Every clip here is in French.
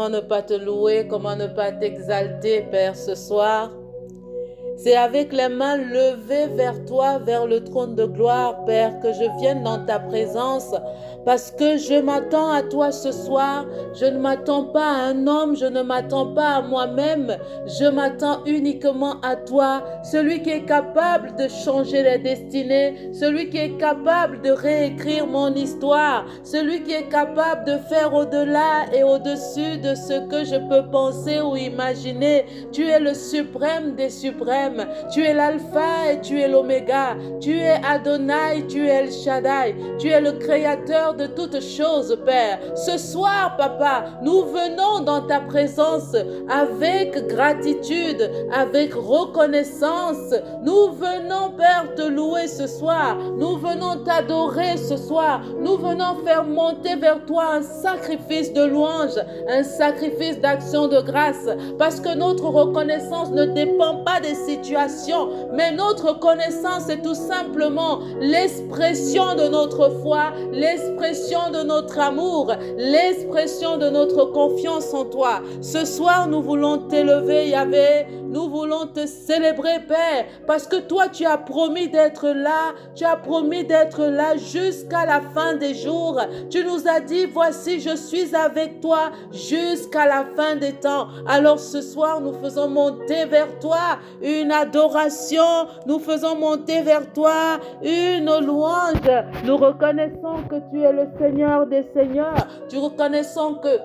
comment ne pas te louer, comment ne pas t'exalter, Père, ce soir. C'est avec les mains levées vers toi, vers le trône de gloire, Père, que je vienne dans ta présence, parce que je m'attends à toi ce soir. Je ne m'attends pas à un homme, je ne m'attends pas à moi-même, je m'attends uniquement à toi, celui qui est capable de changer les destinées, celui qui est capable de réécrire mon histoire, celui qui est capable de faire au-delà et au-dessus de ce que je peux penser ou imaginer. Tu es le suprême des suprêmes. Tu es l'alpha et tu es l'oméga. Tu es Adonai, tu es El Shaddai. Tu es le créateur de toutes choses, Père. Ce soir, Papa, nous venons dans ta présence avec gratitude, avec reconnaissance. Nous venons, Père, te louer ce soir. Nous venons t'adorer ce soir. Nous venons faire monter vers toi un sacrifice de louange, un sacrifice d'action de grâce, parce que notre reconnaissance ne dépend pas des situations, mais notre reconnaissance est tout simplement l'expression de notre foi, l'expression de notre amour, l'expression de notre confiance en toi. Ce soir, nous voulons t'élever, Yahvé. Nous voulons te célébrer, Père, parce que toi, tu as promis d'être là. Tu as promis d'être là jusqu'à la fin des jours. Tu nous as dit, voici, je suis avec toi jusqu'à la fin des temps. Alors ce soir, nous faisons monter vers toi une adoration. Nous faisons monter vers toi une louange. Nous reconnaissons que tu es le Seigneur des Seigneurs. Tu reconnaissons que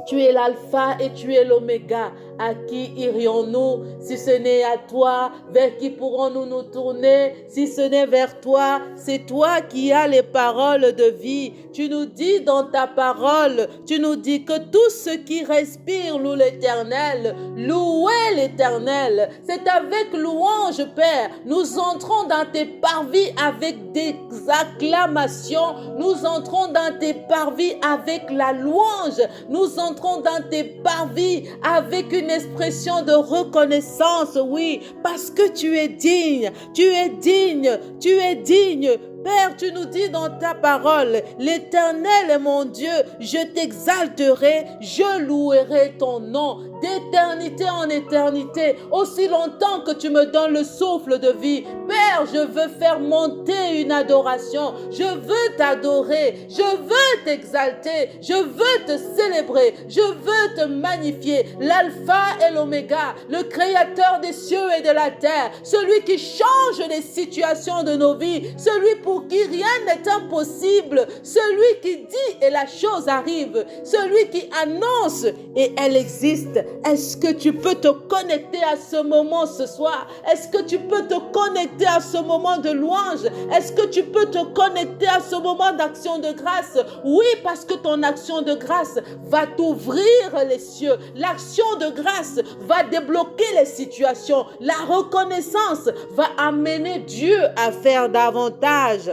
tu es l'alpha et tu es l'oméga. À qui irions-nous si ce n'est à toi? Vers qui pourrons-nous nous tourner si ce n'est vers toi? C'est toi qui as les paroles de vie. Tu nous dis dans ta parole, tu nous dis que tout ce qui respire loue l'Éternel. Louez l'Éternel. C'est avec louange, Père. Nous entrons dans tes parvis avec des acclamations. Nous entrons dans tes parvis avec la louange. Nous entrons dans tes parvis avec une expression de reconnaissance, oui, parce que tu es digne, tu es digne, tu es digne. Père, tu nous dis dans ta parole, l'Éternel est mon Dieu, je t'exalterai, je louerai ton nom d'éternité en éternité, aussi longtemps que tu me donnes le souffle de vie. Père, je veux faire monter une adoration, je veux t'adorer, je veux t'exalter, je veux te célébrer, je veux te magnifier, l'alpha et l'oméga, le créateur des cieux et de la terre, celui qui change les situations de nos vies, celui pour qui rien n'est impossible, celui qui dit et la chose arrive, celui qui annonce et elle existe. Est-ce que tu peux te connecter à ce moment ce soir? Est-ce que tu peux te connecter à ce moment de louange? Est-ce que tu peux te connecter à ce moment d'action de grâce? Oui, parce que ton action de grâce va t'ouvrir les cieux. L'action de grâce va débloquer les situations. La reconnaissance va amener Dieu à faire davantage.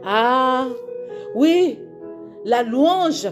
Ah, oui, la louange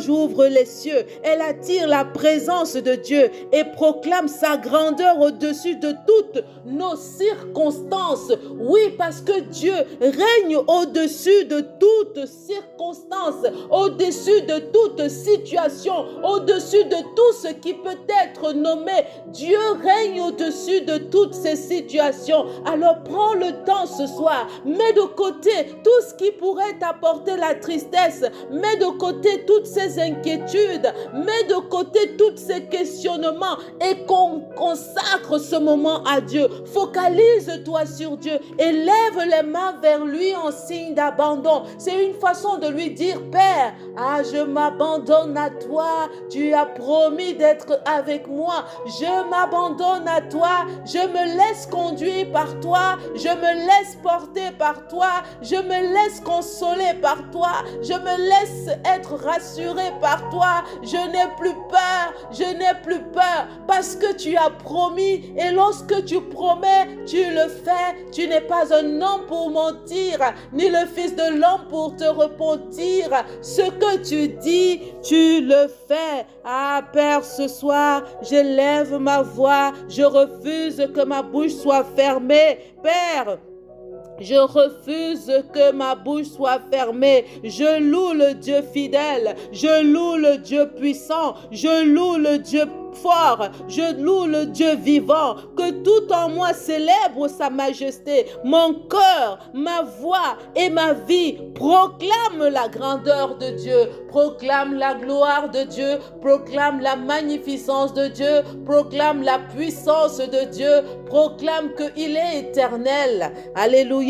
ouvre les cieux. Elle attire la présence de Dieu et proclame sa grandeur au-dessus de toutes nos circonstances. Oui, parce que Dieu règne au-dessus de toutes circonstances, au-dessus de toute situation, au-dessus de tout ce qui peut être nommé. Dieu règne au-dessus de toutes ces situations. Alors prends le temps ce soir, mets de côté tout ce qui pourrait t'apporter la tristesse, mets de côté toutes ces inquiétudes, mets de côté tous ces questionnements et consacre ce moment à Dieu. Focalise-toi sur Dieu et lève les mains vers lui en signe d'abandon. C'est une façon de lui dire, Père, je m'abandonne à toi. Tu as promis d'être avec moi. Je m'abandonne à toi. Je me laisse conduire par toi. Je me laisse porter par toi. Je me laisse consoler par toi. Je me laisse être rassuré par toi. Je n'ai plus peur, je n'ai plus peur parce que tu as promis et lorsque tu promets, tu le fais. Tu n'es pas un homme pour mentir, ni le fils de l'homme pour te repentir. Ce que tu dis, tu le fais. Ah Père, ce soir, je lève ma voix, je refuse que ma bouche soit fermée. Père, Je refuse que ma bouche soit fermée. Je loue le Dieu fidèle. Je loue le Dieu puissant. Je loue le Dieu fort. Je loue le Dieu vivant. Que tout en moi célèbre sa majesté. Mon cœur, ma voix et ma vie proclament la grandeur de Dieu. Proclame la gloire de Dieu. Proclame la magnificence de Dieu. Proclame la puissance de Dieu. Proclame qu'il est éternel. Alléluia.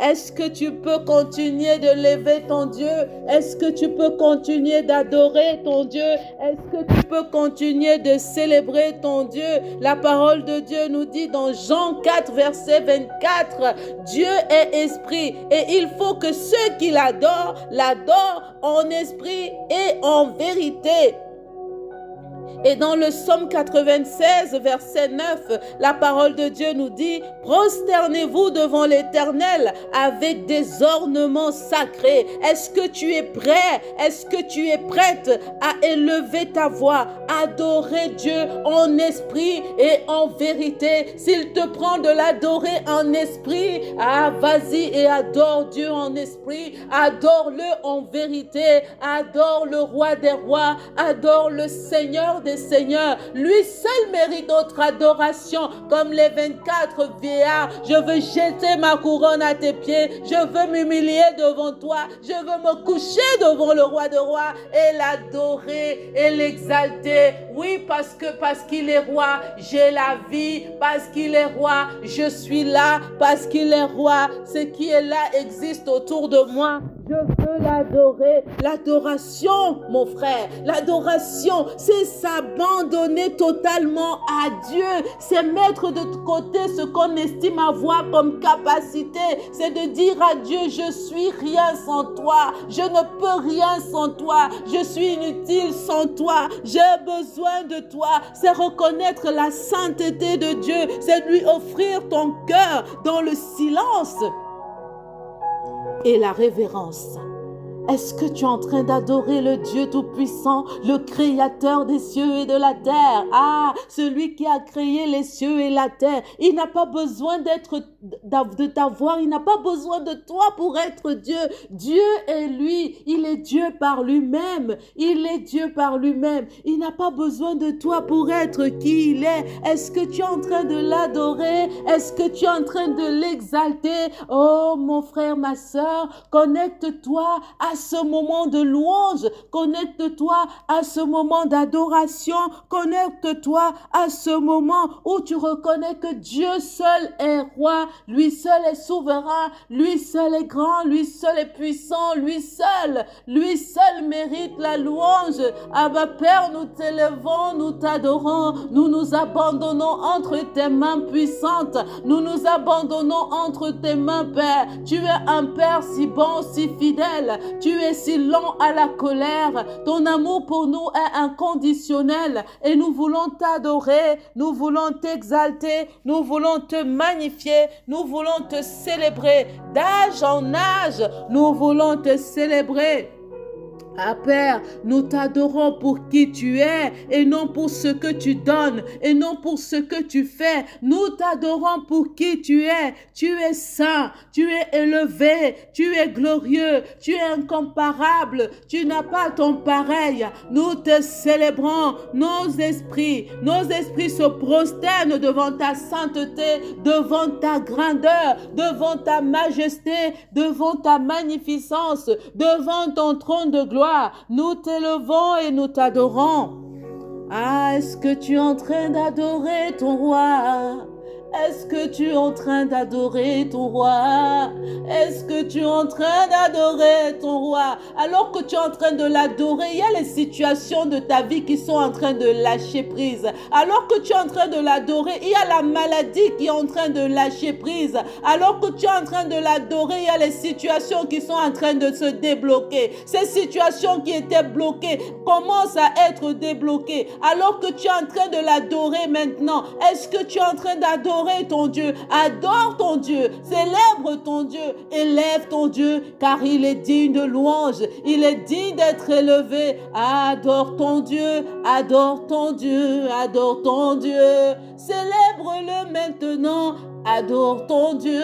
Est-ce que tu peux continuer de lever ton Dieu? Est-ce que tu peux continuer d'adorer ton Dieu? Est-ce que tu peux continuer de célébrer ton Dieu? La parole de Dieu nous dit dans Jean 4, verset 24, Dieu est esprit et il faut que ceux qui l'adorent en esprit et en vérité. Et dans le psaume 96, verset 9, la parole de Dieu nous dit « Prosternez-vous devant l'Éternel avec des ornements sacrés. » Est-ce que tu es prêt? Est-ce que tu es prête à élever ta voix, adorer Dieu en esprit et en vérité? S'il te prend de l'adorer en esprit, vas-y et adore Dieu en esprit, adore-le en vérité, adore le roi des rois, adore le Seigneur des seigneurs. Lui seul mérite notre adoration. Comme les 24 vieillards, je veux jeter ma couronne à tes pieds. Je veux m'humilier devant toi. Je veux me coucher devant le roi de rois et l'adorer et l'exalter. Oui, parce qu'il est roi, j'ai la vie. Parce qu'il est roi, je suis là. Parce qu'il est roi, ce qui est là existe autour de moi. Je veux l'adorer. L'adoration, mon frère, l'adoration, c'est s'abandonner totalement à Dieu. C'est mettre de côté ce qu'on estime avoir comme capacité. C'est de dire à Dieu, je suis rien sans toi. Je ne peux rien sans toi. Je suis inutile sans toi. J'ai besoin de toi. C'est reconnaître la sainteté de Dieu. C'est lui offrir ton cœur dans le silence et la révérence. Est-ce que tu es en train d'adorer le Dieu Tout-Puissant, le Créateur des cieux et de la terre? Ah, celui qui a créé les cieux et la terre. Il n'a pas besoin de t'avoir, il n'a pas besoin de toi pour être Dieu. Dieu est lui, il est Dieu par lui-même. Il est Dieu par lui-même. Il n'a pas besoin de toi pour être qui il est. Est-ce que tu es en train de l'adorer? Est-ce que tu es en train de l'exalter? Oh, mon frère, ma sœur, connecte-toi à ce moment de louange, connecte-toi à ce moment d'adoration, connecte-toi à ce moment où tu reconnais que Dieu seul est roi, lui seul est souverain, lui seul est grand, lui seul est puissant, lui seul mérite la louange. Abba Père, nous t'élevons, nous t'adorons, nous nous abandonnons entre tes mains puissantes, nous nous abandonnons entre tes mains, Père. Tu es un Père si bon, si fidèle. Tu es si lent à la colère. Ton amour pour nous est inconditionnel et nous voulons t'adorer, nous voulons t'exalter, nous voulons te magnifier, nous voulons te célébrer. D'âge en âge, nous voulons te célébrer. Ah Père, nous t'adorons pour qui tu es et non pour ce que tu donnes et non pour ce que tu fais. Nous t'adorons pour qui tu es. Tu es saint, tu es élevé, tu es glorieux, tu es incomparable, tu n'as pas ton pareil. Nous te célébrons, nos esprits se prosternent devant ta sainteté, devant ta grandeur, devant ta majesté, devant ta magnificence, devant ton trône de gloire. Nous t'élevons et nous t'adorons. Ah, est-ce que tu es en train d'adorer ton roi? Est-ce que tu es en train d'adorer ton roi? Est-ce que tu es en train d'adorer ton roi? Alors que tu es en train de l'adorer, il y a les situations de ta vie qui sont en train de lâcher prise. Alors que tu es en train de l'adorer, il y a la maladie qui est en train de lâcher prise. Alors que tu es en train de l'adorer, il y a les situations qui sont en train de se débloquer. Ces situations qui étaient bloquées commencent à être débloquées. Alors que tu es en train de l'adorer maintenant, est-ce que tu es en train d'adorer ton Dieu? Adore ton Dieu, célèbre ton Dieu, élève ton Dieu, car il est digne de louange, il est digne d'être élevé. Adore ton Dieu, adore ton Dieu, adore ton Dieu, célèbre-le maintenant. Adore ton Dieu,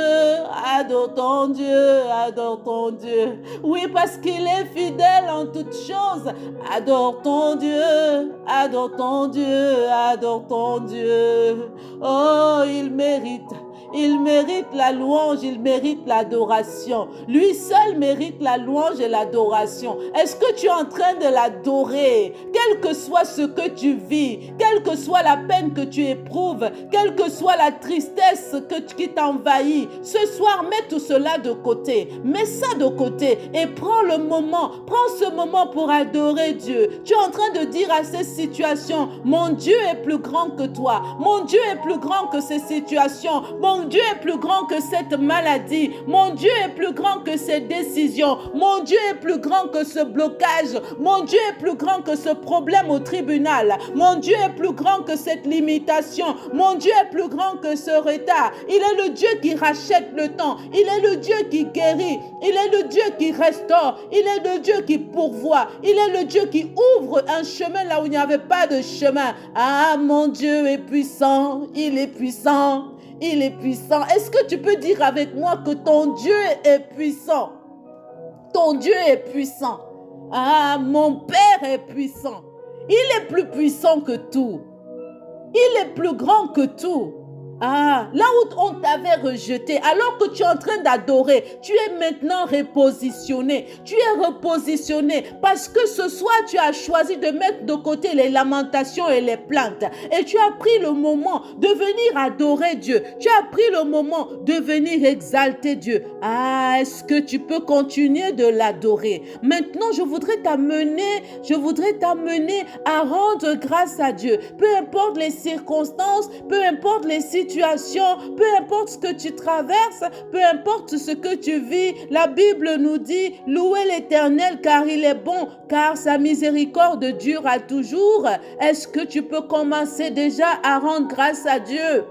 adore ton Dieu, adore ton Dieu. Oui, parce qu'il est fidèle en toutes choses. Adore ton Dieu, adore ton Dieu, adore ton Dieu. Oh, il mérite. Il mérite la louange, il mérite l'adoration. Lui seul mérite la louange et l'adoration. Est-ce que tu es en train de l'adorer? Quel que soit ce que tu vis, quelle que soit la peine que tu éprouves, quelle que soit la tristesse qui t'envahit, ce soir, mets tout cela de côté. Mets ça de côté et prends le moment. Prends ce moment pour adorer Dieu. Tu es en train de dire à ces situations, mon Dieu est plus grand que toi. Mon Dieu est plus grand que ces situations. Mon Dieu est plus grand que cette maladie. Mon Dieu est plus grand que ces décisions. Mon Dieu est plus grand que ce blocage. Mon Dieu est plus grand que ce problème au tribunal. Mon Dieu est plus grand que cette limitation. Mon Dieu est plus grand que ce retard. Il est le Dieu qui rachète le temps. Il est le Dieu qui guérit. Il est le Dieu qui restaure. Il est le Dieu qui pourvoit. Il est le Dieu qui ouvre un chemin là où il n'y avait pas de chemin. Ah, mon Dieu est puissant. Il est puissant. Il est puissant. Est-ce que tu peux dire avec moi que ton Dieu est puissant? Ton Dieu est puissant. Ah, mon Père est puissant. Il est plus puissant que tout. Il est plus grand que tout. Ah, là où on t'avait rejeté, alors que tu es en train d'adorer, tu es maintenant repositionné. Tu es repositionné parce que ce soir, tu as choisi de mettre de côté les lamentations et les plaintes. Et tu as pris le moment de venir adorer Dieu. Tu as pris le moment de venir exalter Dieu. Ah, est-ce que tu peux continuer de l'adorer? Maintenant, je voudrais t'amener à rendre grâce à Dieu. Peu importe les circonstances, peu importe les situations, peu importe ce que tu traverses, peu importe ce que tu vis, la Bible nous dit, louez l'Éternel car il est bon, car sa miséricorde dure à toujours. Est-ce que tu peux commencer déjà à rendre grâce à Dieu?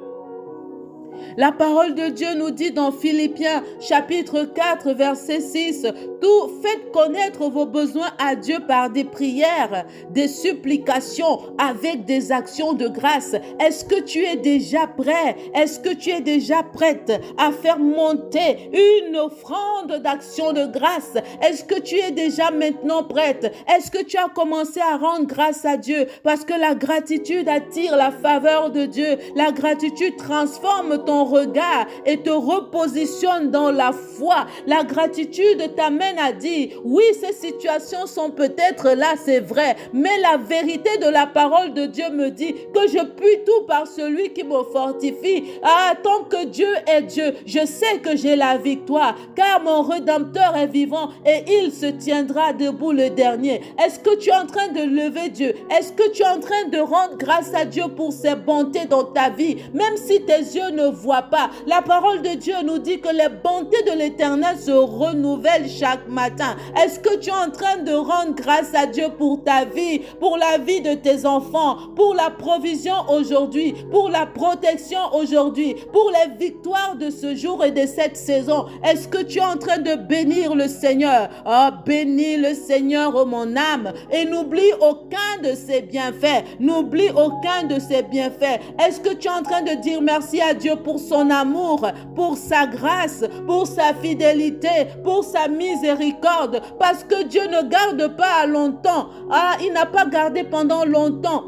La parole de Dieu nous dit dans Philippiens chapitre 4 verset 6, tout faites connaître vos besoins à Dieu par des prières, des supplications avec des actions de grâce. Est-ce que tu es déjà prêt? Est-ce que tu es déjà prête à faire monter une offrande d'action de grâce? Est-ce que tu es déjà maintenant prête? Est-ce que tu as commencé à rendre grâce à Dieu? Parce que la gratitude attire la faveur de Dieu. La gratitude transforme ton regard et te repositionne dans la foi. La gratitude t'amène à dire, oui, ces situations sont peut-être là, c'est vrai, mais la vérité de la parole de Dieu me dit que je puis tout par celui qui me fortifie. Ah, tant que Dieu est Dieu, je sais que j'ai la victoire, car mon Rédempteur est vivant et il se tiendra debout le dernier. Est-ce que tu es en train de lever Dieu? Est-ce que tu es en train de rendre grâce à Dieu pour ses bontés dans ta vie, même si tes yeux ne voient pas? La parole de Dieu nous dit que les bontés de l'Éternel se renouvellent chaque matin. Est-ce que tu es en train de rendre grâce à Dieu pour ta vie, pour la vie de tes enfants, pour la provision aujourd'hui, pour la protection aujourd'hui, pour les victoires de ce jour et de cette saison? Est-ce que tu es en train de bénir le Seigneur? Oh, bénis le Seigneur, oh mon âme, et n'oublie aucun de ses bienfaits. N'oublie aucun de ses bienfaits. Est-ce que tu es en train de dire merci à Dieu pour son amour, pour sa grâce, pour sa fidélité, pour sa miséricorde? Parce que Dieu ne garde pas à longtemps. Ah, il n'a pas gardé pendant longtemps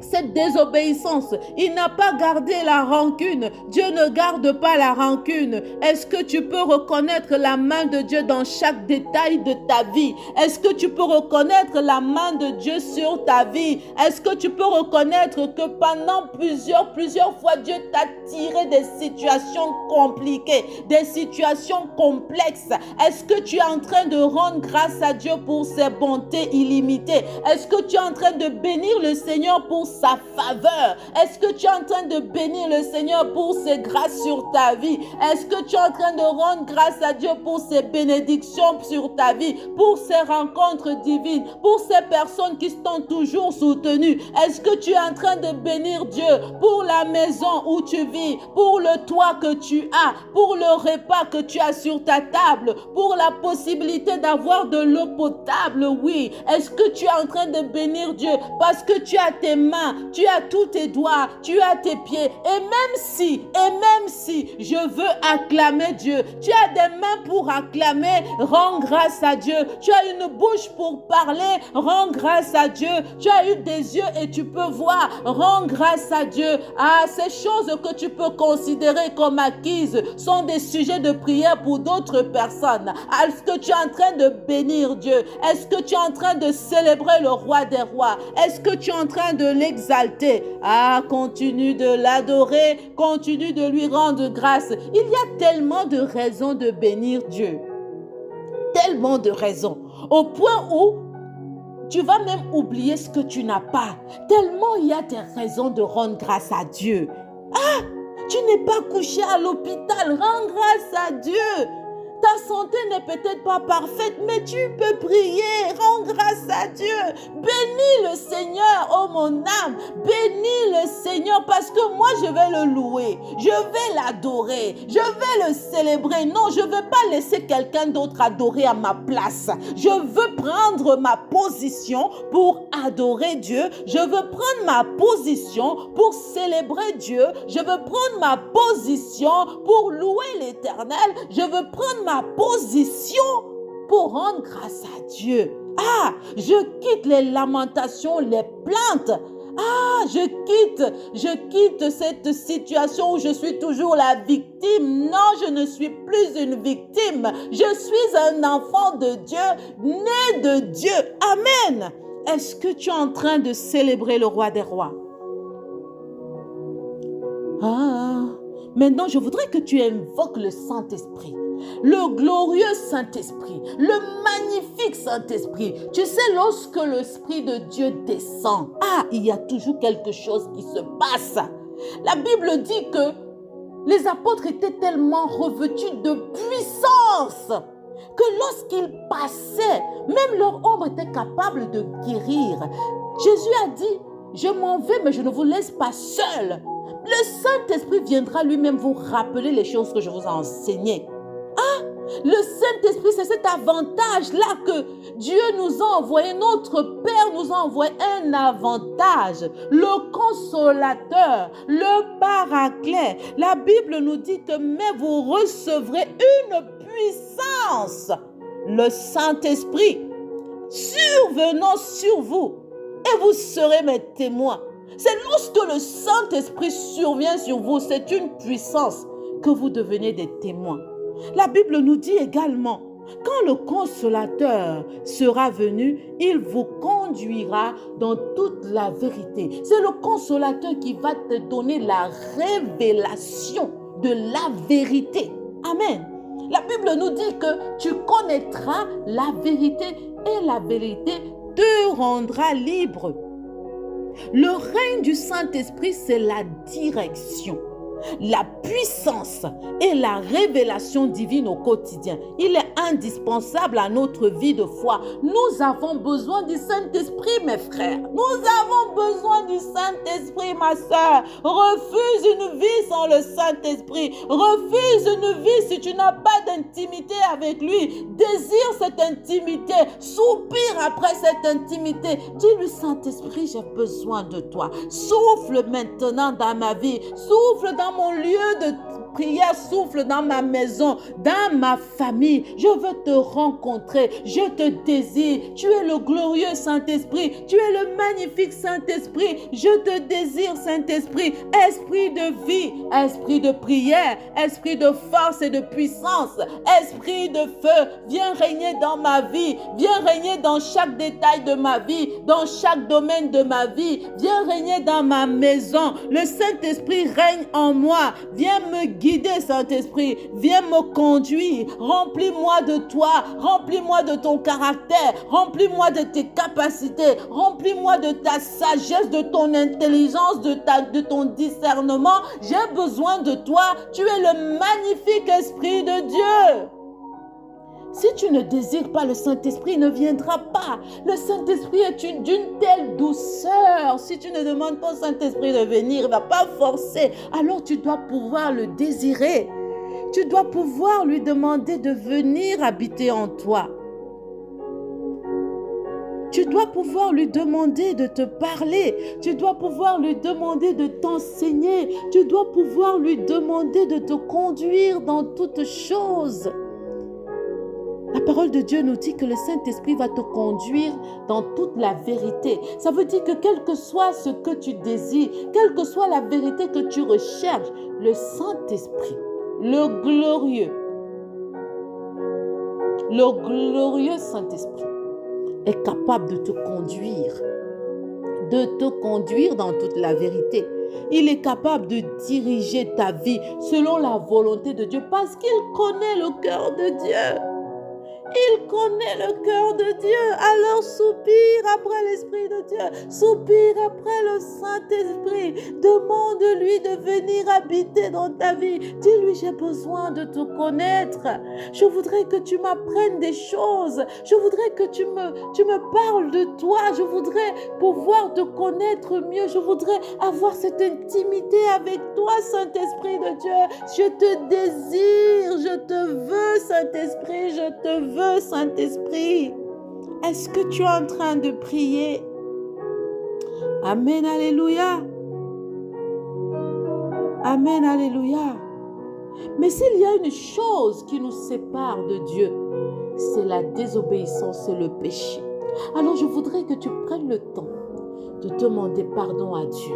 cette désobéissance. Il n'a pas gardé la rancune. Dieu ne garde pas la rancune. Est-ce que tu peux reconnaître la main de Dieu dans chaque détail de ta vie? Est-ce que tu peux reconnaître la main de Dieu sur ta vie? Est-ce que tu peux reconnaître que pendant plusieurs fois Dieu t'a tiré des situations compliquées, des situations complexes? Est-ce que tu es en train de rendre grâce à Dieu pour ses bontés illimitées? Est-ce que tu es en train de bénir le Seigneur pour sa faveur? Est-ce que tu es en train de bénir le Seigneur pour ses grâces sur ta vie? Est-ce que tu es en train de rendre grâce à Dieu pour ses bénédictions sur ta vie, pour ses rencontres divines, pour ces personnes qui t'ont toujours soutenu? Est-ce que tu es en train de bénir Dieu pour la maison où tu vis, pour le toit que tu as, pour le repas que tu as sur ta table, pour la possibilité d'avoir de l'eau potable? Oui. Est-ce que tu es en train de bénir Dieu parce que tu as tes mains mains, tu as tous tes doigts, tu as tes pieds. Et même si je veux acclamer Dieu, tu as des mains pour acclamer, rends grâce à Dieu. Tu as une bouche pour parler, rends grâce à Dieu. Tu as eu des yeux et tu peux voir, rends grâce à Dieu. Ah, ces choses que tu peux considérer comme acquises sont des sujets de prière pour d'autres personnes. Est-ce que tu es en train de bénir Dieu? Est-ce que tu es en train de célébrer le roi des rois? Est-ce que tu es en train de l'exalter? Ah, continue de l'adorer, continue de lui rendre grâce. Il y a tellement de raisons de bénir Dieu. Tellement de raisons. Au point où tu vas même oublier ce que tu n'as pas. Tellement il y a des raisons de rendre grâce à Dieu. Ah, tu n'es pas couché à l'hôpital, rends grâce à Dieu. Ta santé n'est peut-être pas parfaite, mais tu peux prier, rends grâce à Dieu. Bénis le Seigneur, oh mon âme. Bénis le Seigneur parce que moi je vais le louer. Je vais l'adorer. Je vais le célébrer. Non, je ne veux pas laisser quelqu'un d'autre adorer à ma place. Je veux prendre ma position pour adorer Dieu. Je veux prendre ma position pour célébrer Dieu. Je veux prendre ma position pour louer l'Éternel. Je veux prendre ma position pour rendre grâce à Dieu. Ah, je quitte les lamentations, les plaintes. Ah, je quitte cette situation où je suis toujours la victime. Non, je ne suis plus une victime. Je suis un enfant de Dieu, né de Dieu. Amen. Est-ce que tu es en train de célébrer le roi des rois? Ah, maintenant je voudrais que tu invoques le Saint-Esprit. Le glorieux Saint-Esprit, le magnifique Saint-Esprit. Tu sais, lorsque l'Esprit de Dieu descend, il y a toujours quelque chose qui se passe. La Bible dit que les apôtres étaient tellement revêtus de puissance que lorsqu'ils passaient, même leur ombre était capable de guérir. Jésus a dit, je m'en vais, mais je ne vous laisse pas seul. Le Saint-Esprit viendra lui-même vous rappeler les choses que je vous ai enseignées. Le Saint-Esprit, c'est cet avantage-là que Dieu nous a envoyé. Notre Père nous a envoyé un avantage. Le consolateur, le paraclet. La Bible nous dit que mais vous recevrez une puissance. Le Saint-Esprit survenant sur vous et vous serez mes témoins. C'est lorsque le Saint-Esprit survient sur vous, c'est une puissance que vous devenez des témoins. La Bible nous dit également, quand le consolateur sera venu, il vous conduira dans toute la vérité. C'est le consolateur qui va te donner la révélation de la vérité. Amen. La Bible nous dit que tu connaîtras la vérité et la vérité te rendra libre. Le règne du Saint-Esprit, c'est la direction, la puissance et la révélation divine au quotidien. Il est indispensable à notre vie de foi. Nous avons besoin du Saint-Esprit, mes frères. Nous avons besoin du Saint-Esprit, ma soeur. Refuse une vie sans le Saint-Esprit. Refuse une vie si tu n'as pas d'intimité avec lui. Désire cette intimité. Soupire après cette intimité. Dis-lui, Saint-Esprit, j'ai besoin de toi. Souffle maintenant dans ma vie. Souffle dans mon lieu de prière, souffle dans ma maison, dans ma famille. Je veux te rencontrer. Je te désire. Tu es le glorieux Saint-Esprit. Tu es le magnifique Saint-Esprit. Je te désire, Saint-Esprit. Esprit de vie, esprit de prière, esprit de force et de puissance, esprit de feu. Viens régner dans ma vie. Viens régner dans chaque détail de ma vie, dans chaque domaine de ma vie. Viens régner dans ma maison. Le Saint-Esprit règne en moi. Viens me guider, Saint-Esprit. Viens me conduire. Remplis-moi de toi. Remplis-moi de ton caractère. Remplis-moi de tes capacités. Remplis-moi de ta sagesse, de ton intelligence, de ton discernement. J'ai besoin de toi. Tu es le magnifique Esprit de Dieu. Si tu ne désires pas le Saint-Esprit, il ne viendra pas. Le Saint-Esprit est d'une telle douceur. Si tu ne demandes pas au Saint-Esprit de venir, il ne va pas forcer. Alors tu dois pouvoir le désirer. Tu dois pouvoir lui demander de venir habiter en toi. Tu dois pouvoir lui demander de te parler. Tu dois pouvoir lui demander de t'enseigner. Tu dois pouvoir lui demander de te conduire dans toutes choses. La parole de Dieu nous dit que le Saint-Esprit va te conduire dans toute la vérité. Ça veut dire que quel que soit ce que tu désires, quelle que soit la vérité que tu recherches, le Saint-Esprit, le glorieux Saint-Esprit est capable de te conduire dans toute la vérité. Il est capable de diriger ta vie selon la volonté de Dieu parce qu'il connaît le cœur de Dieu. Il connaît le cœur de Dieu. Alors soupire après l'Esprit de Dieu. Soupire après le Saint-Esprit. Demande-lui de venir habiter dans ta vie. Dis-lui, j'ai besoin de te connaître. Je voudrais que tu m'apprennes des choses. Je voudrais que tu me parles de toi. Je voudrais pouvoir te connaître mieux. Je voudrais avoir cette intimité avec toi, Saint-Esprit de Dieu. Je te désire. Je te veux, Saint-Esprit. Je te veux, Saint-Esprit. Est-ce que tu es en train de prier? Amen, alléluia. Amen, alléluia. Mais s'il y a une chose qui nous sépare de Dieu, c'est la désobéissance et le péché. Alors je voudrais que tu prennes le temps de demander pardon à Dieu,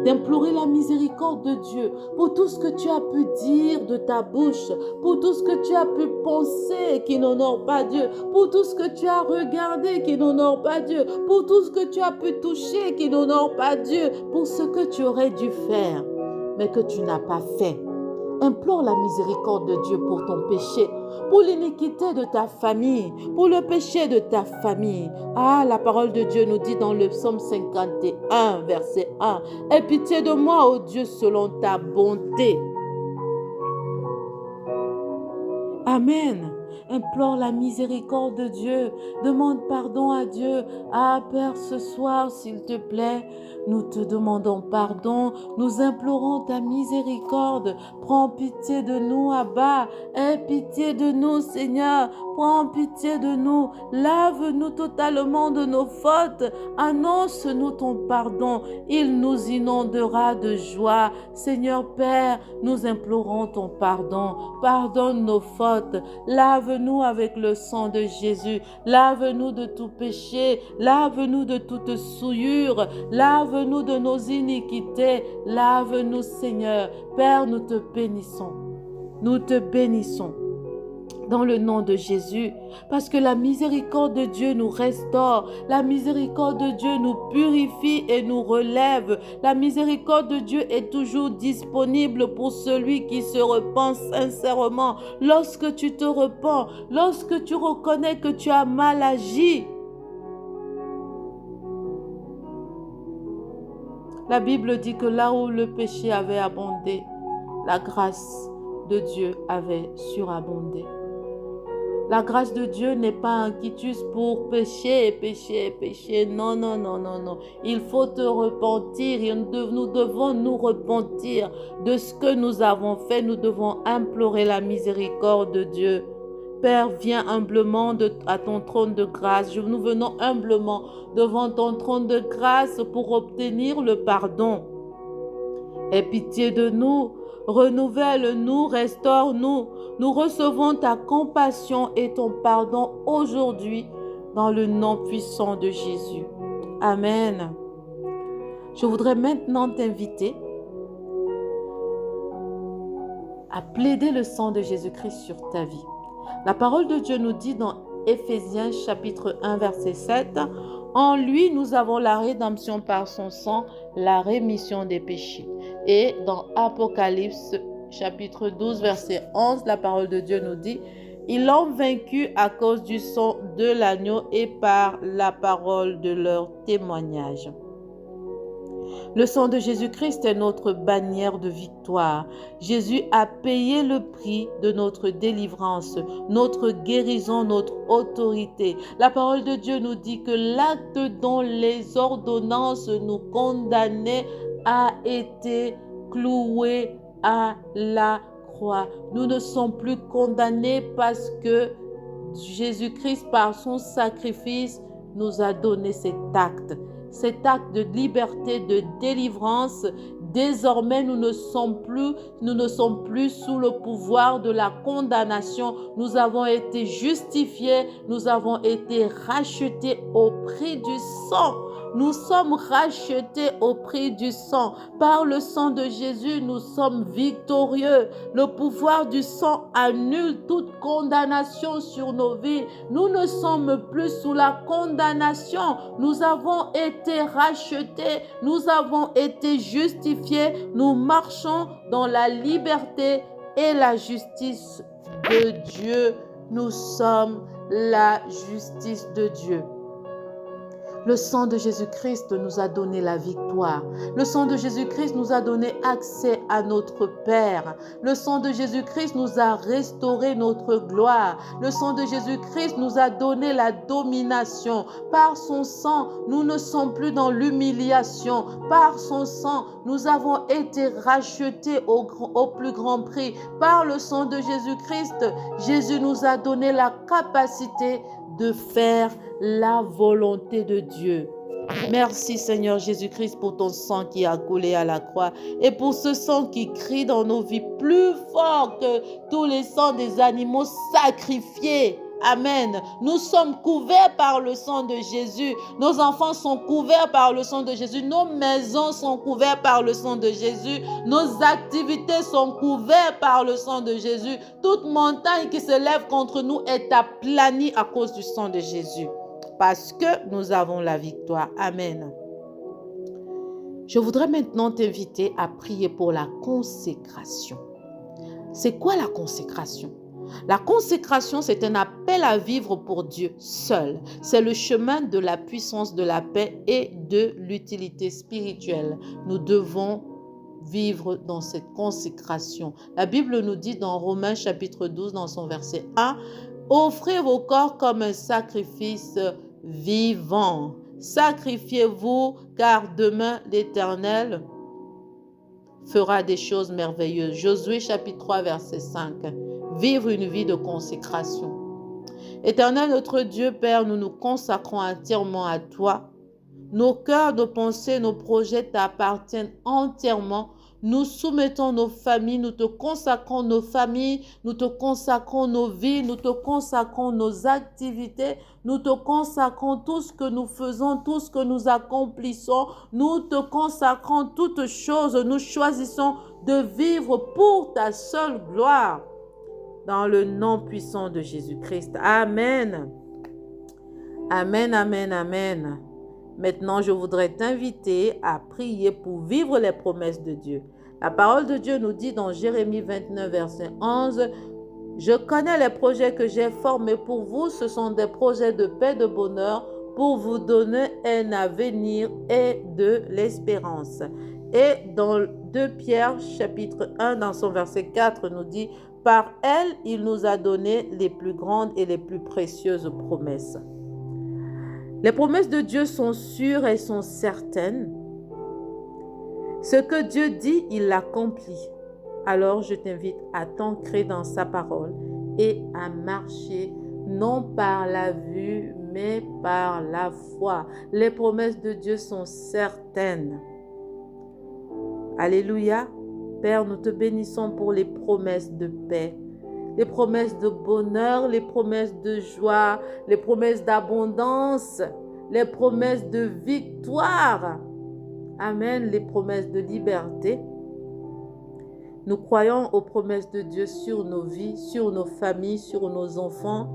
d'implorer la miséricorde de Dieu pour tout ce que tu as pu dire de ta bouche, pour tout ce que tu as pu penser qui n'honore pas Dieu, pour tout ce que tu as regardé qui n'honore pas Dieu, pour tout ce que tu as pu toucher qui n'honore pas Dieu, pour ce que tu aurais dû faire, mais que tu n'as pas fait. Implore la miséricorde de Dieu pour ton péché, pour l'iniquité de ta famille, pour le péché de ta famille. Ah, la parole de Dieu nous dit dans le psaume 51, verset 1, « Aie pitié de moi, ô Dieu, selon ta bonté. » Amen. Implore la miséricorde de Dieu. Demande pardon à Dieu. Ah, Père, ce soir, s'il te plaît, nous te demandons pardon. Nous implorons ta miséricorde. Prends pitié de nous, Abba. Aie pitié de nous, Seigneur. Prends pitié de nous. Lave-nous totalement de nos fautes. Annonce-nous ton pardon. Il nous inondera de joie. Seigneur Père, nous implorons ton pardon. Pardonne nos fautes. Lave-nous avec le sang de Jésus. Lave-nous de tout péché. Lave-nous de toute souillure. Lave-nous de nos iniquités. Lave-nous, Seigneur. Père, nous te bénissons. Nous te bénissons. Dans le nom de Jésus, parce que la miséricorde de Dieu nous restaure, la miséricorde de Dieu nous purifie et nous relève. La miséricorde de Dieu est toujours disponible pour celui qui se repent sincèrement. Lorsque tu te repens, lorsque tu reconnais que tu as mal agi, la Bible dit que là où le péché avait abondé, la grâce de Dieu avait surabondé. La grâce de Dieu n'est pas un quitus pour pécher, pécher, pécher. Non, non, non, non, non. Il faut te repentir. Nous devons nous repentir de ce que nous avons fait. Nous devons implorer la miséricorde de Dieu. Père, viens humblement à ton trône de grâce. Nous venons humblement devant ton trône de grâce pour obtenir le pardon. Aie pitié de nous. Renouvelle-nous, restaure-nous. Nous recevons ta compassion et ton pardon aujourd'hui dans le nom puissant de Jésus. Amen. Je voudrais maintenant t'inviter à plaider le sang de Jésus-Christ sur ta vie. La parole de Dieu nous dit dans Éphésiens chapitre 1 verset 7, « En lui, nous avons la rédemption par son sang, la rémission des péchés. » Et dans Apocalypse chapitre 12 verset 11, la parole de Dieu nous dit, « Ils l'ont vaincu à cause du sang de l'agneau et par la parole de leur témoignage. » Le sang de Jésus-Christ est notre bannière de victoire. Jésus a payé le prix de notre délivrance, notre guérison, notre autorité. La parole de Dieu nous dit que l'acte dont les ordonnances nous condamnaient a été cloué à la croix. Nous ne sommes plus condamnés parce que Jésus-Christ, par son sacrifice, nous a donné cet acte de liberté, de délivrance. Désormais, nous ne sommes plus sous le pouvoir de la condamnation. Nous avons été justifiés, nous avons été rachetés au prix du sang. Nous sommes rachetés au prix du sang. Par le sang de Jésus, nous sommes victorieux. Le pouvoir du sang annule toute condamnation sur nos vies. Nous ne sommes plus sous la condamnation. Nous avons été rachetés. Nous avons été justifiés. Nous marchons dans la liberté et la justice de Dieu. Nous sommes la justice de Dieu. Le sang de Jésus-Christ nous a donné la victoire. Le sang de Jésus-Christ nous a donné accès à notre Père. Le sang de Jésus-Christ nous a restauré notre gloire. Le sang de Jésus-Christ nous a donné la domination. Par son sang, nous ne sommes plus dans l'humiliation. Par son sang, nous avons été rachetés au plus grand prix. Par le sang de Jésus-Christ, Jésus nous a donné la capacité de faire la volonté de Dieu. Merci Seigneur Jésus-Christ pour ton sang qui a coulé à la croix et pour ce sang qui crie dans nos vies plus fort que tous les sangs des animaux sacrifiés. Amen. Nous sommes couverts par le sang de Jésus. Nos enfants sont couverts par le sang de Jésus. Nos maisons sont couvertes par le sang de Jésus. Nos activités sont couvertes par le sang de Jésus. Toute montagne qui se lève contre nous est aplanie à cause du sang de Jésus. Parce que nous avons la victoire. Amen. Je voudrais maintenant t'inviter à prier pour la consécration. C'est quoi la consécration? La consécration, c'est un appel à vivre pour Dieu seul. C'est le chemin de la puissance, de la paix et de l'utilité spirituelle. Nous devons vivre dans cette consécration. La Bible nous dit dans Romains chapitre 12, dans son verset 1, « Offrez vos corps comme un sacrifice vivant. Sacrifiez-vous, car demain l'Éternel fera des choses merveilleuses. » Josué chapitre 3, verset 5. Vivre une vie de consécration. Éternel notre Dieu, Père, nous nous consacrons entièrement à toi. Nos cœurs, nos pensées, nos projets t'appartiennent entièrement. Nous soumettons nos familles, nous te consacrons nos familles, nous te consacrons nos vies, nous te consacrons nos activités, nous te consacrons tout ce que nous faisons, tout ce que nous accomplissons. Nous te consacrons toutes choses. Nous choisissons de vivre pour ta seule gloire. Dans le nom puissant de Jésus-Christ. Amen. Amen, amen, amen. Maintenant, je voudrais t'inviter à prier pour vivre les promesses de Dieu. La parole de Dieu nous dit dans Jérémie 29, verset 11, « Je connais les projets que j'ai formés pour vous. Ce sont des projets de paix, de bonheur, pour vous donner un avenir et de l'espérance. » Et dans 2 Pierre, chapitre 1, dans son verset 4, nous dit, « Par elle, il nous a donné les plus grandes et les plus précieuses promesses. » Les promesses de Dieu sont sûres et sont certaines. Ce que Dieu dit, il l'accomplit. Alors, je t'invite à t'ancrer dans sa parole et à marcher non par la vue, mais par la foi. Les promesses de Dieu sont certaines. Alléluia. Père, nous te bénissons pour les promesses de paix, les promesses de bonheur, les promesses de joie, les promesses d'abondance, les promesses de victoire. Amen, les promesses de liberté. Nous croyons aux promesses de Dieu sur nos vies, sur nos familles, sur nos enfants.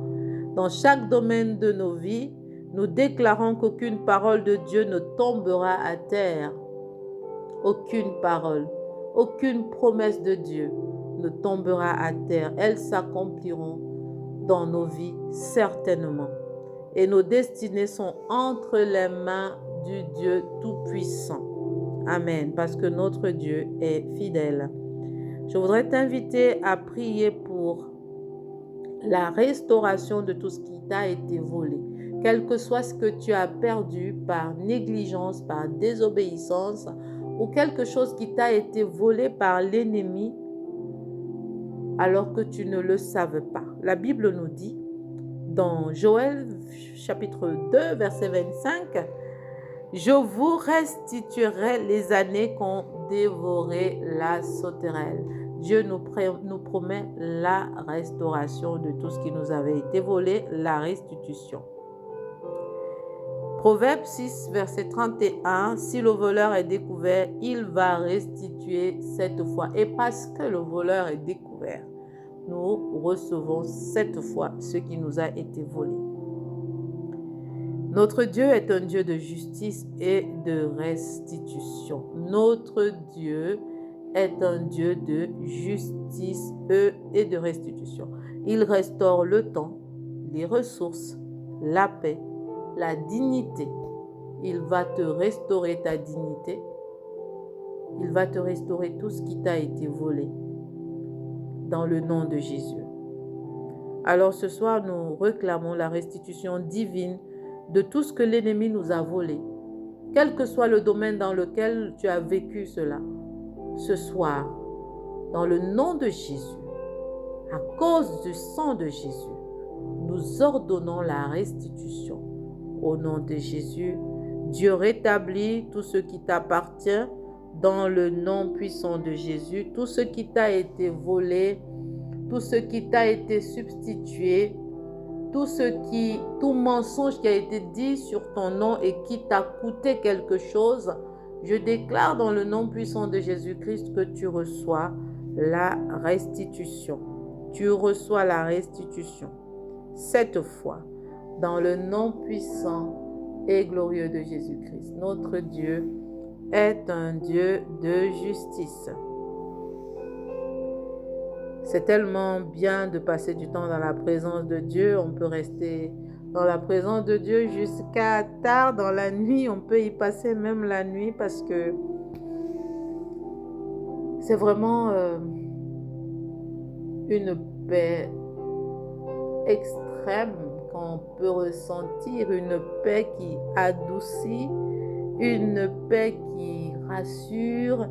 Dans chaque domaine de nos vies, nous déclarons qu'aucune parole de Dieu ne tombera à terre. Aucune parole. Aucune promesse de Dieu ne tombera à terre. Elles s'accompliront dans nos vies certainement. Et nos destinées sont entre les mains du Dieu Tout-Puissant. Amen. Parce que notre Dieu est fidèle. Je voudrais t'inviter à prier pour la restauration de tout ce qui t'a été volé. Quel que soit ce que tu as perdu par négligence, par désobéissance, ou quelque chose qui t'a été volé par l'ennemi alors que tu ne le savais pas. La Bible nous dit dans Joël chapitre 2, verset 25, « Je vous restituerai les années qu'ont dévoré la sauterelle. » Dieu nous promet la restauration de tout ce qui nous avait été volé, la restitution. Proverbe 6, verset 31, « Si le voleur est découvert, il va restituer cette fois. » Et parce que le voleur est découvert, nous recevons cette fois ce qui nous a été volé. Notre Dieu est un Dieu de justice et de restitution. Notre Dieu est un Dieu de justice et de restitution. Il restaure le temps, les ressources, la paix, la dignité. Il va te restaurer ta dignité. Il va te restaurer tout ce qui t'a été volé. Dans le nom de Jésus. Alors ce soir, nous réclamons la restitution divine de tout ce que l'ennemi nous a volé. Quel que soit le domaine dans lequel tu as vécu cela, ce soir, dans le nom de Jésus, à cause du sang de Jésus, nous ordonnons la restitution. Au nom de Jésus, Dieu rétablit tout ce qui t'appartient dans le nom puissant de Jésus. Tout ce qui t'a été volé, tout ce qui t'a été substitué, tout mensonge qui a été dit sur ton nom et qui t'a coûté quelque chose, je déclare dans le nom puissant de Jésus-Christ que tu reçois la restitution. Tu reçois la restitution. Cette fois, dans le nom puissant et glorieux de Jésus-Christ. Notre Dieu est un Dieu de justice. C'est tellement bien de passer du temps dans la présence de Dieu. On peut rester dans la présence de Dieu jusqu'à tard dans la nuit. On peut y passer même la nuit parce que c'est vraiment une paix extrême qu'on peut ressentir, une paix qui adoucit, une paix qui rassure,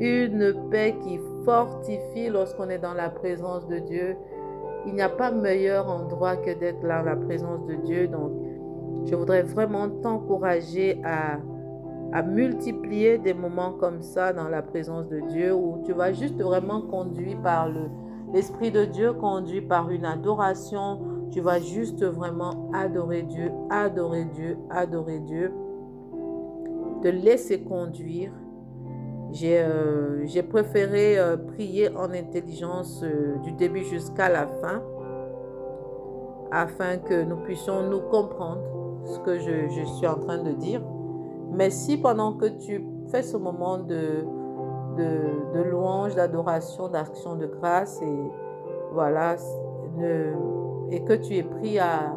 une paix qui fortifie lorsqu'on est dans la présence de Dieu. Il n'y a pas meilleur endroit que d'être là dans la présence de Dieu. Donc, je voudrais vraiment t'encourager à multiplier des moments comme ça dans la présence de Dieu où tu vas juste vraiment conduit par l'Esprit de Dieu, conduit par une adoration. Tu vas juste vraiment adorer Dieu, adorer Dieu, adorer Dieu. Te laisser conduire. J'ai préféré prier en intelligence du début jusqu'à la fin afin que nous puissions nous comprendre ce que je suis en train de dire. Mais si pendant que tu fais ce moment de louange, d'adoration, d'action de grâce et voilà, et que tu es pris à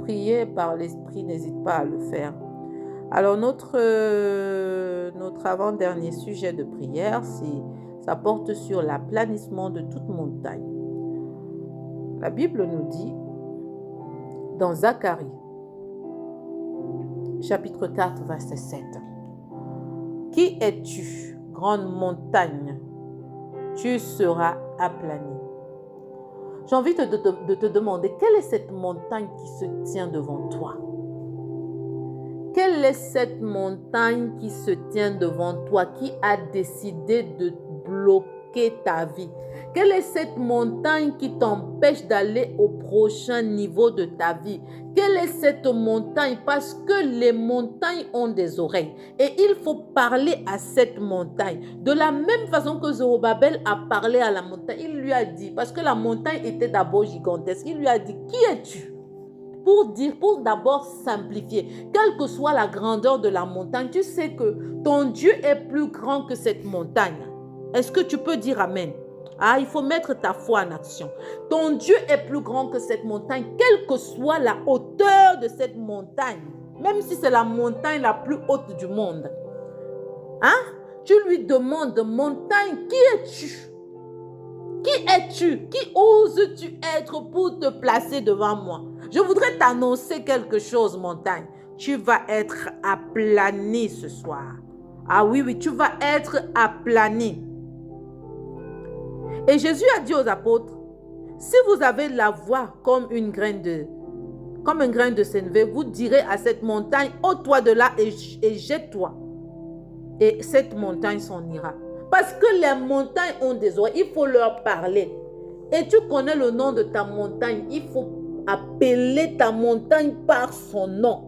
prier par l'Esprit, n'hésite pas à le faire. Alors notre avant-dernier sujet de prière, ça porte sur l'aplanissement de toute montagne. La Bible nous dit dans Zacharie, chapitre 4, verset 7, « Qui es-tu, grande montagne? Tu seras aplanie. » J'ai envie de te demander, quelle est cette montagne qui se tient devant toi? Quelle est cette montagne qui se tient devant toi, qui a décidé de bloquer ta vie? Quelle est cette montagne qui t'empêche d'aller au prochain niveau de ta vie? Quelle est cette montagne? Parce que les montagnes ont des oreilles et il faut parler à cette montagne. De la même façon que Zorobabel a parlé à la montagne, il lui a dit, parce que la montagne était d'abord gigantesque, il lui a dit, qui es-tu? Pour d'abord simplifier, quelle que soit la grandeur de la montagne, tu sais que ton Dieu est plus grand que cette montagne. Est-ce que tu peux dire amen? Ah, il faut mettre ta foi en action. Ton Dieu est plus grand que cette montagne, quelle que soit la hauteur de cette montagne, même si c'est la montagne la plus haute du monde. Hein? Tu lui demandes, montagne, qui es-tu? Qui es-tu? Qui oses-tu être pour te placer devant moi? Je voudrais t'annoncer quelque chose, montagne. Tu vas être aplani ce soir. Ah oui, tu vas être aplani. Et Jésus a dit aux apôtres, Si vous avez la voix comme un grain de sénévé, vous direz à cette montagne, ôte-toi de là et jette-toi. Et cette montagne s'en ira. Parce que les montagnes ont des oreilles, il faut leur parler. Et tu connais le nom de ta montagne, il faut appeler ta montagne par son nom.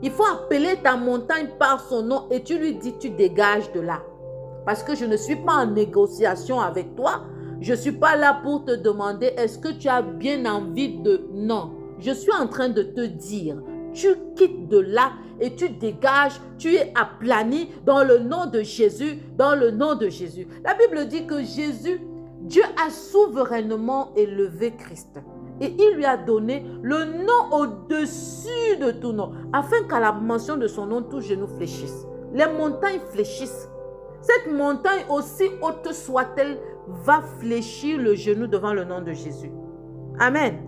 Il faut appeler ta montagne par son nom et tu lui dis, tu dégages de là. Parce que je ne suis pas en négociation avec toi. Je ne suis pas là pour te demander, est-ce que tu as bien envie de... Non, je suis en train de te dire, tu quittes de là et tu dégages, tu es aplani dans le nom de Jésus, dans le nom de Jésus. La Bible dit que Jésus, Dieu a souverainement élevé Christ. Et il lui a donné le nom au-dessus de tout nom, afin qu'à la mention de son nom, tout genou fléchisse. Les montagnes fléchissent. Cette montagne, aussi haute soit-elle, va fléchir le genou devant le nom de Jésus. Amen.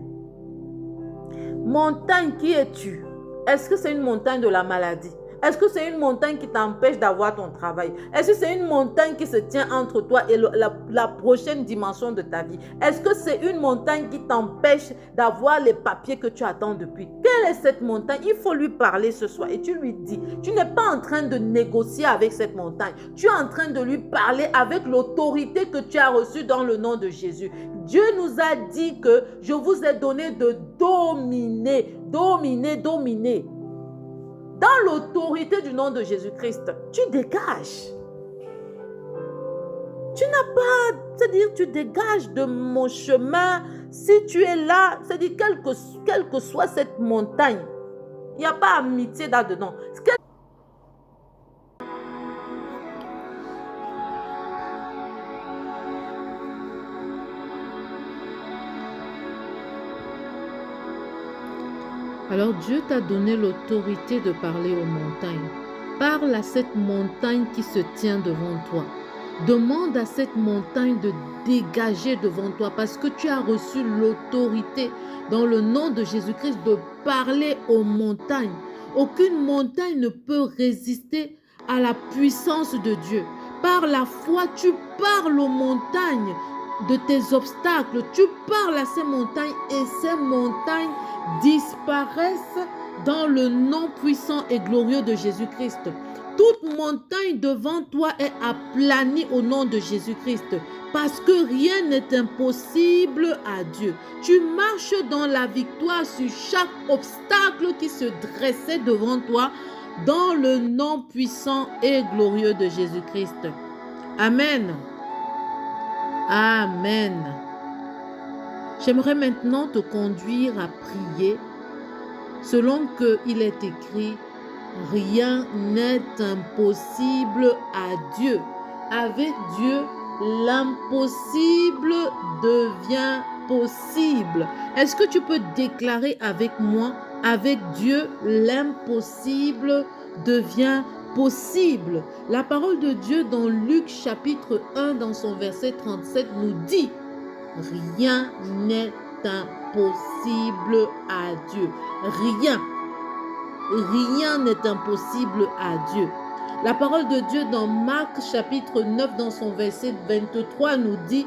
Montagne, qui es-tu? Est-ce que c'est une montagne de la maladie? Est-ce que c'est une montagne qui t'empêche d'avoir ton travail? Est-ce que c'est une montagne qui se tient entre toi et la prochaine dimension de ta vie? Est-ce que c'est une montagne qui t'empêche d'avoir les papiers que tu attends depuis? Quelle est cette montagne? Il faut lui parler ce soir et tu lui dis, tu n'es pas en train de négocier avec cette montagne. Tu es en train de lui parler avec l'autorité que tu as reçue dans le nom de Jésus. Dieu nous a dit que je vous ai donné de dominer, dominer. Dans l'autorité du nom de Jésus-Christ, tu dégages. Tu n'as pas, c'est-à-dire tu dégages de mon chemin. Si tu es là, c'est-à-dire quelle que soit cette montagne, il n'y a pas amitié là-dedans. Alors Dieu t'a donné l'autorité de parler aux montagnes. Parle à cette montagne qui se tient devant toi. Demande à cette montagne de dégager devant toi parce que tu as reçu l'autorité dans le nom de Jésus-Christ de parler aux montagnes. Aucune montagne ne peut résister à la puissance de Dieu. Par la foi, tu parles aux montagnes de tes obstacles. Tu parles à ces montagnes et ces montagnes disparaissent dans le nom puissant et glorieux de Jésus-Christ. Toute montagne devant toi est aplanie au nom de Jésus-Christ parce que rien n'est impossible à Dieu. Tu marches dans la victoire sur chaque obstacle qui se dressait devant toi dans le nom puissant et glorieux de Jésus-Christ. Amen. Amen. J'aimerais maintenant te conduire à prier selon qu'il est écrit, rien n'est impossible à Dieu. Avec Dieu, l'impossible devient possible. Est-ce que tu peux déclarer avec moi, avec Dieu, l'impossible devient possible? La parole de Dieu dans Luc chapitre 1, dans son verset 37, nous dit, rien n'est impossible à Dieu. Rien n'est impossible à Dieu. La parole de Dieu dans Marc chapitre 9, dans son verset 23, nous dit,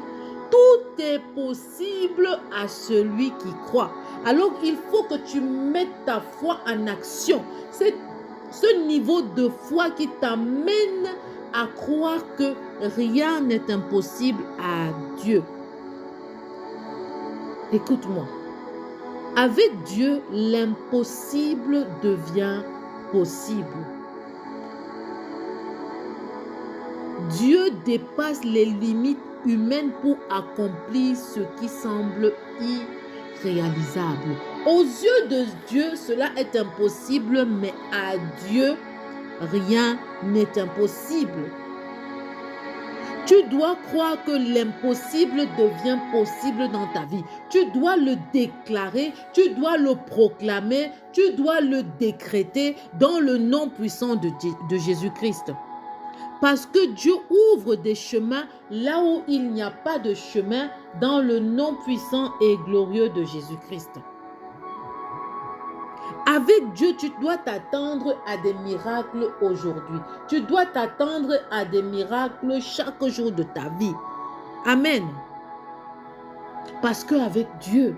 tout est possible à celui qui croit. Alors il faut que tu mettes ta foi en action. C'est ce niveau de foi qui t'amène à croire que rien n'est impossible à Dieu. Écoute-moi. Avec Dieu, l'impossible devient possible. Dieu dépasse les limites humaines pour accomplir ce qui semble irréalisable. Aux yeux de Dieu, cela est impossible, mais à Dieu, rien n'est impossible. Tu dois croire que l'impossible devient possible dans ta vie. Tu dois le déclarer, tu dois le proclamer, tu dois le décréter dans le nom puissant de Jésus-Christ. Parce que Dieu ouvre des chemins là où il n'y a pas de chemin dans le nom puissant et glorieux de Jésus-Christ. Avec Dieu, tu dois t'attendre à des miracles aujourd'hui. Tu dois t'attendre à des miracles chaque jour de ta vie. Amen. Parce qu'avec Dieu,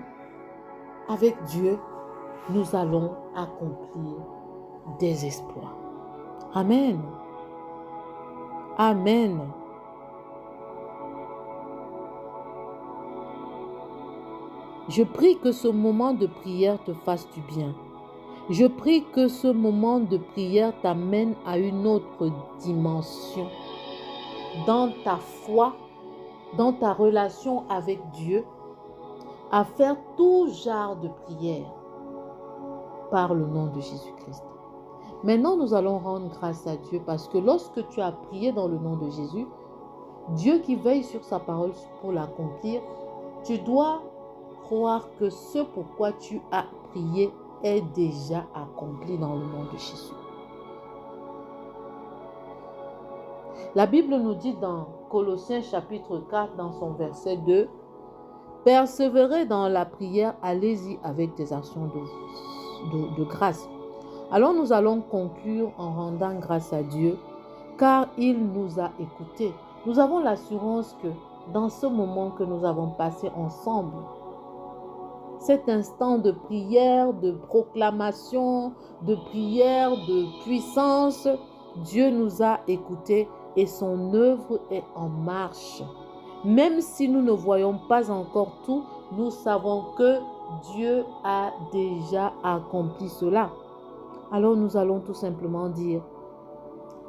nous allons accomplir des exploits. Amen. Amen. Je prie que ce moment de prière te fasse du bien. Je prie que ce moment de prière t'amène à une autre dimension dans ta foi, dans ta relation avec Dieu, à faire tout genre de prière par le nom de Jésus-Christ. Maintenant, nous allons rendre grâce à Dieu parce que lorsque tu as prié dans le nom de Jésus, Dieu qui veille sur sa parole pour l'accomplir, tu dois croire que ce pourquoi tu as prié est déjà accompli dans le nom de Jésus. La Bible nous dit dans Colossiens chapitre 4, dans son verset 2, « Persévérez dans la prière, allez-y avec des actions de grâce. » Alors nous allons conclure en rendant grâce à Dieu, car il nous a écoutés. Nous avons l'assurance que dans ce moment que nous avons passé ensemble, cet instant de prière, de proclamation, de prière, de puissance, Dieu nous a écoutés et son œuvre est en marche. Même si nous ne voyons pas encore tout, nous savons que Dieu a déjà accompli cela. Alors nous allons tout simplement dire,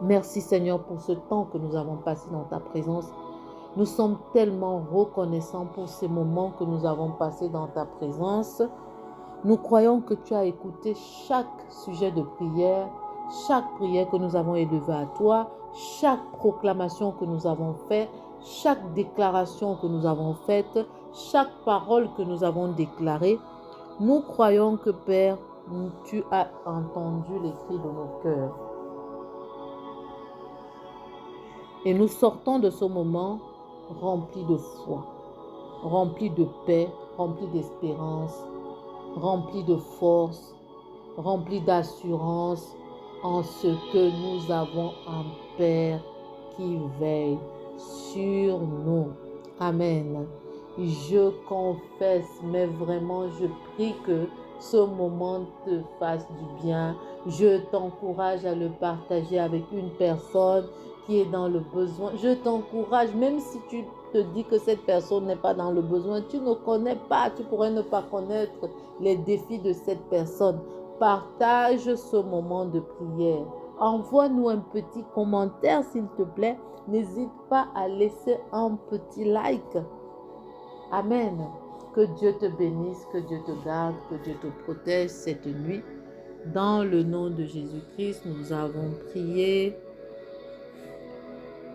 merci Seigneur pour ce temps que nous avons passé dans ta présence. Nous sommes tellement reconnaissants pour ces moments que nous avons passés dans ta présence. Nous croyons que tu as écouté chaque sujet de prière, chaque prière que nous avons élevée à toi, chaque proclamation que nous avons faite, chaque déclaration que nous avons faite, chaque parole que nous avons déclarée. Nous croyons que Père, tu as entendu les cris de nos cœurs. Et nous sortons de ce moment remplis de foi, remplis de paix, remplis d'espérance, remplis de force, remplis d'assurance en ce que nous avons un Père qui veille sur nous. Amen. Je confesse, mais vraiment, je prie que ce moment te fasse du bien. Je t'encourage à le partager avec une personne qui est dans le besoin. Je t'encourage, même si tu te dis que cette personne n'est pas dans le besoin, tu ne connais pas, tu pourrais ne pas connaître les défis de cette personne. Partage ce moment de prière. Envoie-nous un petit commentaire, s'il te plaît. N'hésite pas à laisser un petit like. Amen. Que Dieu te bénisse, que Dieu te garde, que Dieu te protège cette nuit. Dans le nom de Jésus-Christ, nous avons prié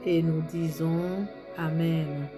et nous disons Amen.